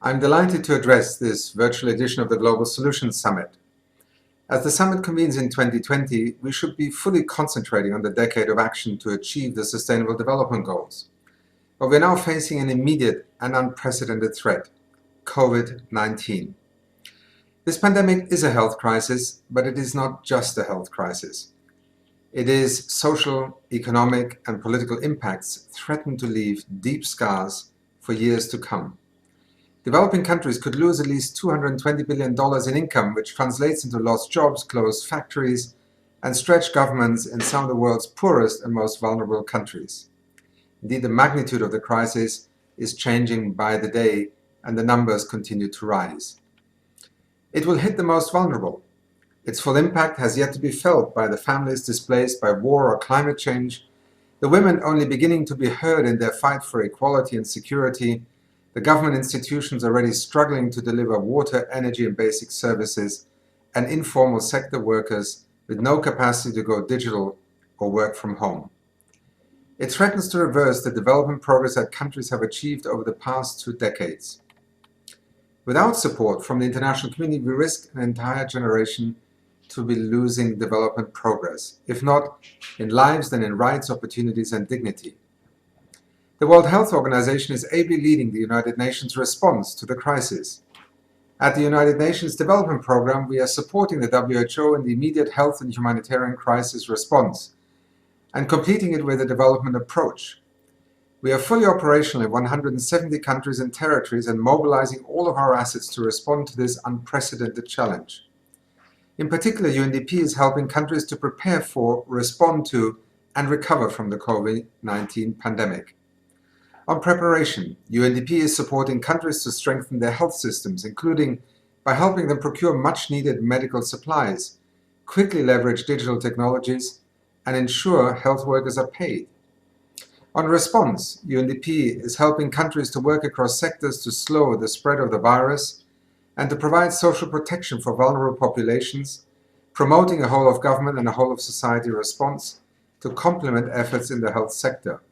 I'm delighted to address this virtual edition of the Global Solutions Summit. As the summit convenes in 2020, we should be fully concentrating on the decade of action to achieve the Sustainable Development Goals. But we're now facing an immediate and unprecedented threat, COVID-19. This pandemic is a health crisis, but it is not just a health crisis. It is social, economic, and political impacts threaten to leave deep scars for years to come. Developing countries could lose at least $220 billion in income, which translates into lost jobs, closed factories, and stretched governments in some of the world's poorest and most vulnerable countries. Indeed, the magnitude of the crisis is changing by the day, and the numbers continue to rise. It will hit the most vulnerable. Its full impact has yet to be felt by the families displaced by war or climate change, the women only beginning to be heard in their fight for equality and security, the government institutions already struggling to deliver water, energy, and basic services, and informal sector workers with no capacity to go digital or work from home. It threatens to reverse the development progress that countries have achieved over the past 2 decades. Without support from the international community, we risk an entire generation to be losing development progress, if not in lives, then in rights, opportunities, and dignity. The World Health Organization is ably leading the United Nations response to the crisis. At the United Nations Development Programme, we are supporting the WHO in the immediate health and humanitarian crisis response and completing it with a development approach. We are fully operational in 170 countries and territories and mobilizing all of our assets to respond to this unprecedented challenge. In particular, UNDP is helping countries to prepare for, respond to, and recover from the COVID-19 pandemic. On preparation, UNDP is supporting countries to strengthen their health systems, including by helping them procure much-needed medical supplies, quickly leverage digital technologies, and ensure health workers are paid. On response, UNDP is helping countries to work across sectors to slow the spread of the virus and to provide social protection for vulnerable populations, promoting a whole-of-government and a whole-of-society response to complement efforts in the health sector.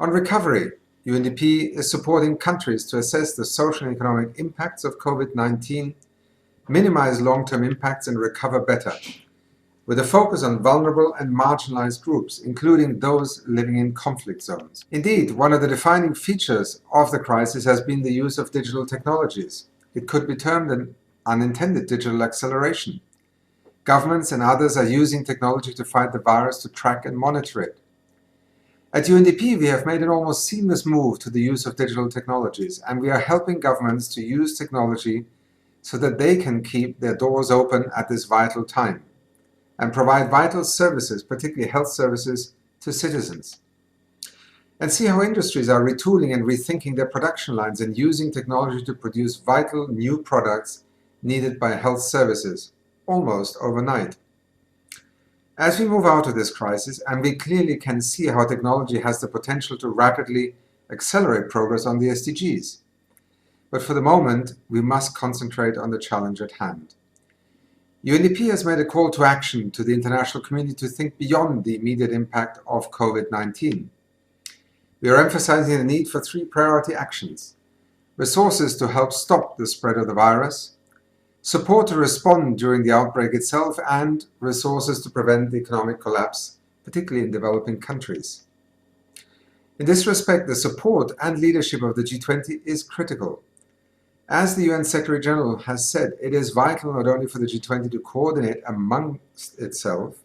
On recovery, UNDP is supporting countries to assess the social and economic impacts of COVID-19, minimize long-term impacts, and recover better, with a focus on vulnerable and marginalized groups, including those living in conflict zones. Indeed, one of the defining features of the crisis has been the use of digital technologies. It could be termed an unintended digital acceleration. Governments and others are using technology to fight the virus, to track and monitor it. At UNDP, we have made an almost seamless move to the use of digital technologies, and we are helping governments to use technology so that they can keep their doors open at this vital time and provide vital services, particularly health services, to citizens. And see how industries are retooling and rethinking their production lines and using technology to produce vital new products needed by health services, almost overnight. As we move out of this crisis, and we clearly can see how technology has the potential to rapidly accelerate progress on the SDGs. But for the moment, we must concentrate on the challenge at hand. UNDP has made a call to action to the international community to think beyond the immediate impact of COVID-19. We are emphasizing the need for 3 priority actions: resources to help stop the spread of the virus, support to respond during the outbreak itself, and resources to prevent the economic collapse, particularly in developing countries. In this respect, the support and leadership of the G20 is critical. As the UN Secretary General has said, it is vital not only for the G20 to coordinate amongst itself,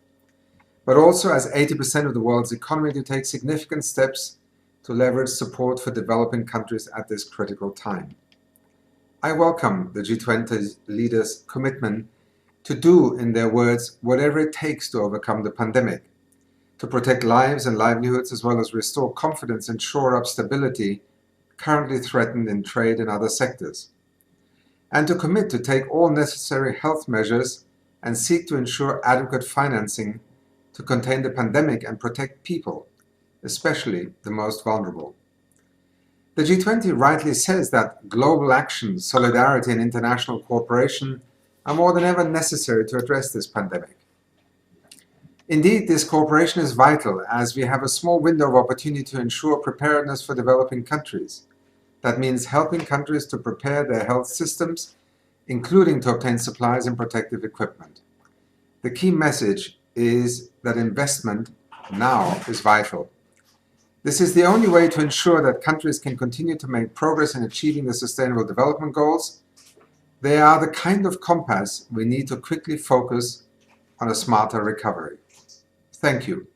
but also as 80% of the world's economy to take significant steps to leverage support for developing countries at this critical time. I welcome the G20 leaders' commitment to do, in their words, whatever it takes to overcome the pandemic, to protect lives and livelihoods, as well as restore confidence and shore up stability currently threatened in trade and other sectors, and to commit to take all necessary health measures and seek to ensure adequate financing to contain the pandemic and protect people, especially the most vulnerable. The G20 rightly says that global action, solidarity, and international cooperation are more than ever necessary to address this pandemic. Indeed, this cooperation is vital as we have a small window of opportunity to ensure preparedness for developing countries, That means helping countries to prepare their health systems, including to obtain supplies and protective equipment. The key message is that investment now is vital. This is the only way to ensure that countries can continue to make progress in achieving the Sustainable Development Goals. They are the kind of compass we need to quickly focus on a smarter recovery. Thank you.